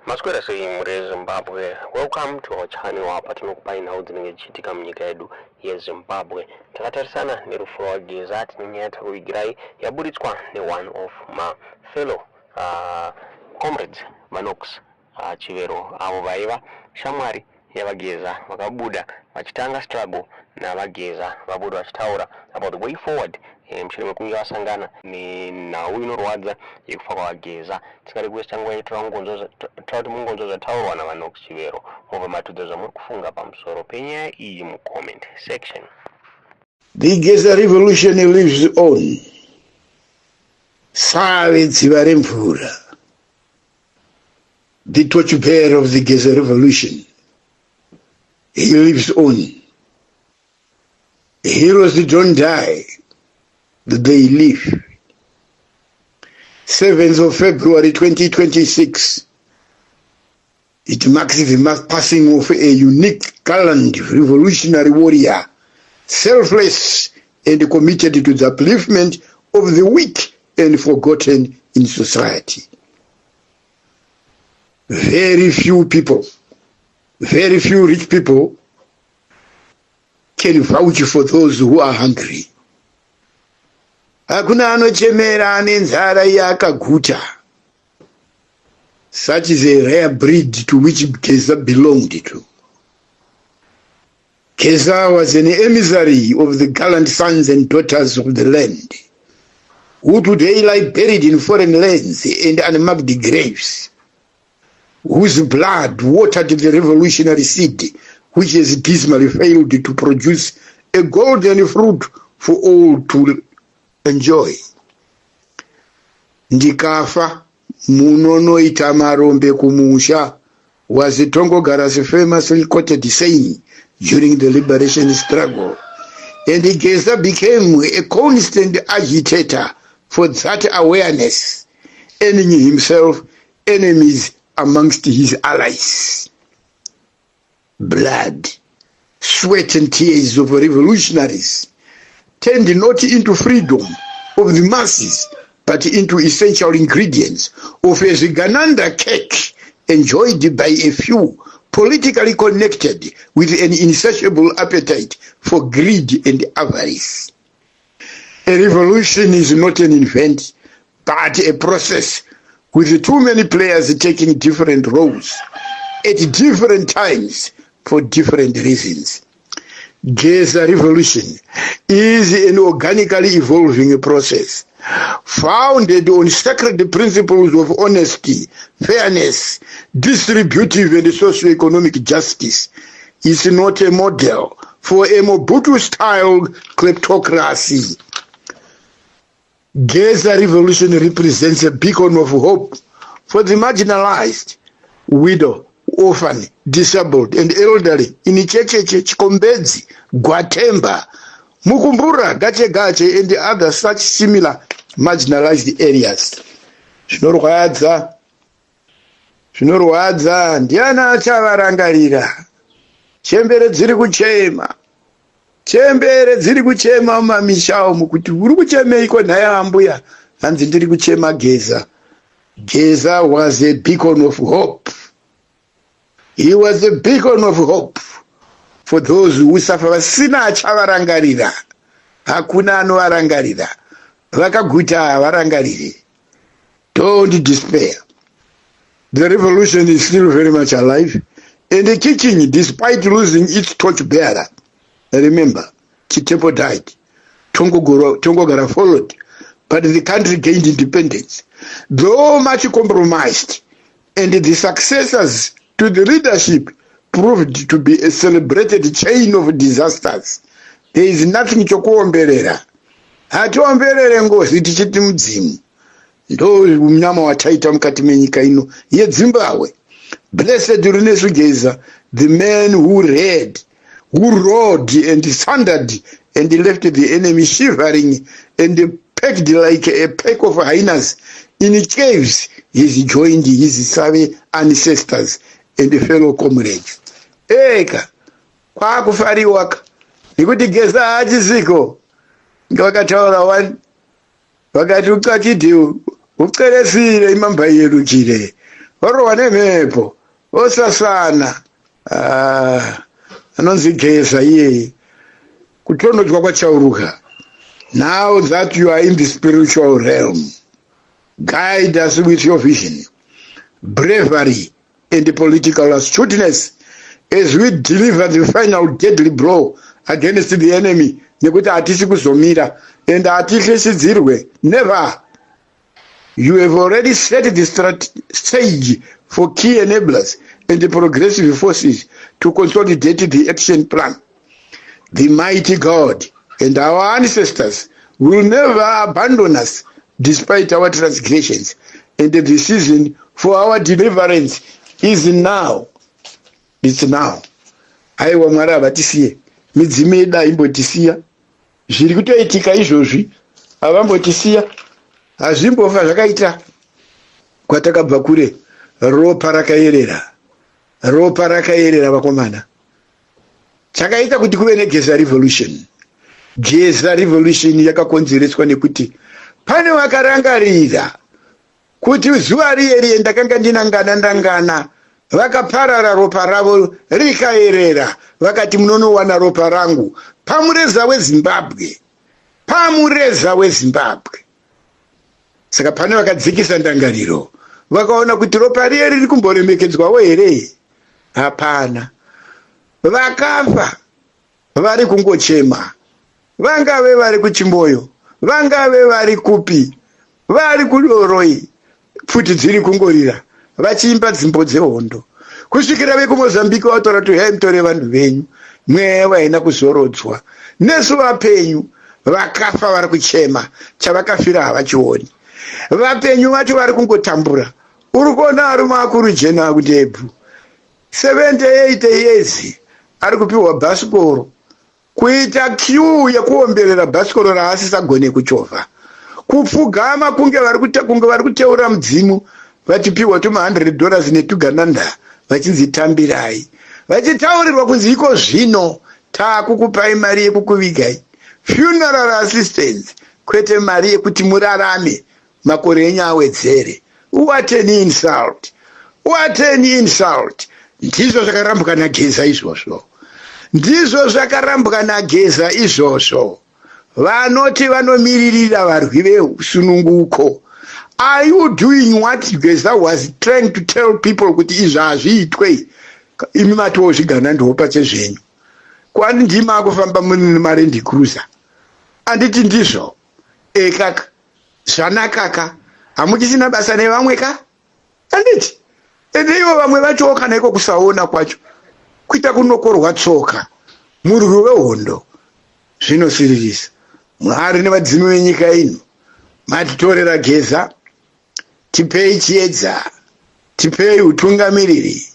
Maswera sei muri Zimbabwe. Welcome to our channel hapa tinokupai nhau dzinengechitika munyika yedu yeZimbabwe. Takatarisana nerufu rwageza tinenyaya takuvigirai yaburitswa one of my fellow comrades Manox Chivero avo vaiva shamwari yavageza vakabuda vachitanga struggle navageza vabuda vachitaura about the way forward. Mushure mekunge vasangana nenhau inorwadza yekufa kwavageza. Tisingadi kuwesta nguva yedu tauti mungonzo zvataurwa naVanox Chivero mubva matudza zvamuri kufunga pamusoro penyaya iyi mucomment section. The Geza revolution lives on. Save dziva remvura. The torchbearer of the Geza revolution. He lives on. Heroes don't die, they live. 7th of February 2026. It marks the passing of a unique, gallant, revolutionary warrior, selfless and committed to the upliftment of the weak and forgotten in society. Very few people, very few rich people can vouch for those who are hungry. Hakuna anochemera ane nzara yakaguta. Such is a rare breed to which Geza belonged to. Geza was an emissary of the gallant sons and daughters of the land, who today lie buried in foreign lands and unmarked graves, whose blood watered the revolutionary seed which has dismally failed to produce a golden fruit for all to enjoy. Ndikafa munonoita marombe kumusha was Tongogara's famously quoted saying during the liberation struggle, and Geza became a constant agitator for that awareness, earning himself enemies amongst his allies. Blood, sweat and tears of revolutionaries turned not into freedom of the masses, but into essential ingredients of a Zigananda cake enjoyed by a few politically connected with an insatiable appetite for greed and avarice. A revolution is not an event, but a process with too many players taking different roles at different times for different reasons. Geza revolution is an organically evolving process founded on sacred principles of honesty, fairness, distributive and socio-economic justice. It's not a model for a Mobutu-style kleptocracy. Geza revolution represents a beacon of hope for the marginalized, widow, orphan, disabled and elderly in Checheche, Chikombedzi, Gwatemba, Mukumbura, Gache and other such similar marginalized areas. Zvinorwadza ndiana achavarangarira. Chembere dziri kuchema mumamisha umu kuti uri kuchemeiko nhaya ambuya. Hanzi ndiri kuchema Geza. Geza was a beacon of hope. He was a beacon of hope for those who suffer. Vasina achavarangarira. Hakuna anovarangarira. Vakaguta havarangariri. Don't despair. The revolution is still very much alive and kicking despite losing its torchbearer. Remember, Chitepo died. Tongogara followed. But the country gained independence. Though much compromised, and the successors to the leadership proved to be a celebrated chain of disasters. There is nothing chokuomberera. Hatiomberere ngozi tichiti mudzimu. Ndo unyama wataita mukati menyika ino yeZimbabwe. Blessed Runesu Geza, the man who rode and thundered and left the enemy shivering and pecked like a pack of hyenas in caves. He joined his Save ancestors and fellow comrades. Eka, kwa kufariwaka, nikuti Geza hachiziko, ngavakataura wakati ukachiti ukeresire imamba yedu chire, orowa nemhepo osasana anonzi Geza iye kutondodzwa kwachauruka. Now that you are in the spiritual realm, guide us with your vision, bravery, and political astuteness as we deliver the final deadly blow against the enemy. Nekuti hatisi kuzomira and hatiheshidzirwe. Never. You have already set the stage for key enablers and the progressive forces to consolidate the action plan. The mighty God and our ancestors will never abandon us despite our transgressions, and the season for our deliverance is now. It's now. Aiwa Mwari avatisiye, midzimu yedu aimbotisiya, zviri kutoitika izvozvi avambotisiya, hazvimbofa zvakaita kwatakabva kure. Ropa rakayerera vakomana. Chakaita kuti kuve neGeza revolution. Geza revolution yakakonzereswa nekuti pane vakarangarira kuti zuva riye ndakanga ndinangana vakaparara ropa ravo rikayerera, vakati munonowana ropa rangu pamureza weZimbabwe. Saka pane vakadzikisa ndangariro, vakaona kuti ropa riye riri kumboremekedzwawo here? Hapana. Vakafa vari kungochema, vangave vari kuChimboyo, vangave vari kupi, vari kuDoroi, pfuti dziri kungorira vachiimba dzimbo dzehondo, kusvikira vekuMozambique vatora kuti hei mutore vanhu venyu, mweya vaina kuzorodzwa. Nesu vapenyu vakafa vari kuchema, chavakafira havachioni. Vapenyu vacho vari kungotambura. Uri kuona arume akuru jena kudebhu 78 years ari kupiwa bhasikoro, kuita queue yekuomberera bhasikoro raasisagone kuchovha, kupfugama kunge vari kuteura mudzimu vachipiwa $100 netugananda vachinzi tambirai, vachitaurirwa kunzi iko zvino taakukupai mari yekukuvigai, funeral assistance, kwete mari yekuti murarame makore enyu awedzere. What an insult! What an insult! Ndizvo zvakarambwa naGeza izvozvo. Ndizvo zvakarambwa naGeza izvozvo. Vanoti vanomiririra varwi vesununguko. Are you doing what Geza was trying to tell people kuti izvi hazviitwe? Imi matiwo zvigana ndopa chezvenyu. Kwani ndima akufamba mune marendi cruiser. Anditi ndizvo. Kaka. Zvanakaka. Hamuchisina basa nevamwe ka? Anditi. Ende ivo vamwe vacho kana iko kusaona kwacho. Kuita kunokorwa tsoka. Murwi wehondo. Zvinosiririsa. Mwari nevadzimu venyika ino. Matitorera Geza. Tipei chiedza. Tipei utungamiriri.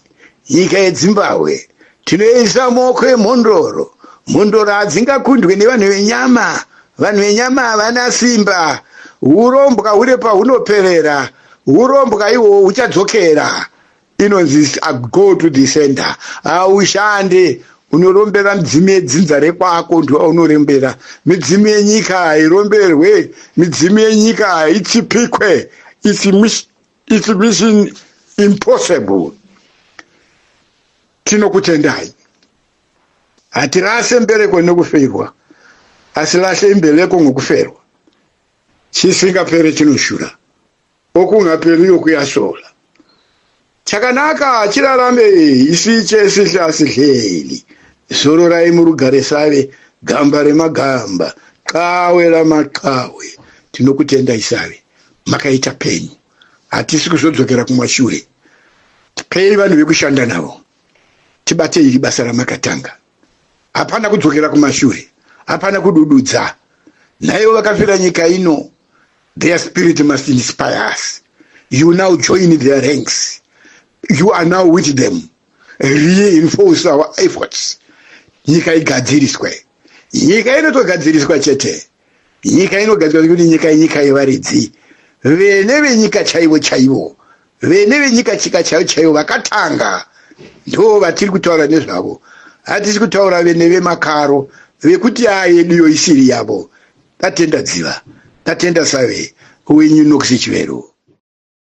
Nyika yeZimbabwe. Tinoisa maoko emhondoro. Mhondoro hadzingakundwe nevanhu venyama. Vanhu venyama havana simba. Urombwa hure pahunoperera. Urombwa ihwo huchadzokera. Inonzi go to the center. Haushande. Unorombera midzimu yedzinza rekwako ndiwo unorembera. Midzimu yenyika iromberwe. Midzimu yenyika ichipikwe. It's mission impossible. Tinokutendai. Hatirase mbereko nokufeirwa. Asirase mbereko ngokuferwa. Chisingapere chinoshura. Okungaperiyo kuyasola. Chakanaka chirarame isiche sihleli. Zororai murugare save, gamba remagamba, qawe ramaqawe. Tinokutenda isave. Makaita penyu. Hatisi kuzodzokera kumashure. Tipei vanhu vekushanda navo. Tibate iri basa ramakatanga. Hapana kudzokera kumashure. Hapana kudududza. Naivo vakafira nyika ino. Their spirit must inspire us. You now join their ranks. You are now with them. Reinforce our efforts. Nyika igadziriswe. Nyika inotogadziriswa chete. Nyika inogadziriswa kuti nyika yevaridzi. Vene venyika chaivo. Vene venyika chika chaivo vakatanga. Ndo vatiri kutaura nezvavo. Hatisi kutaura vene vemakaro. Vekuti yedu isiri yavo. Tatenda dziva. Tatenda save. Uwenyu nokusichivero.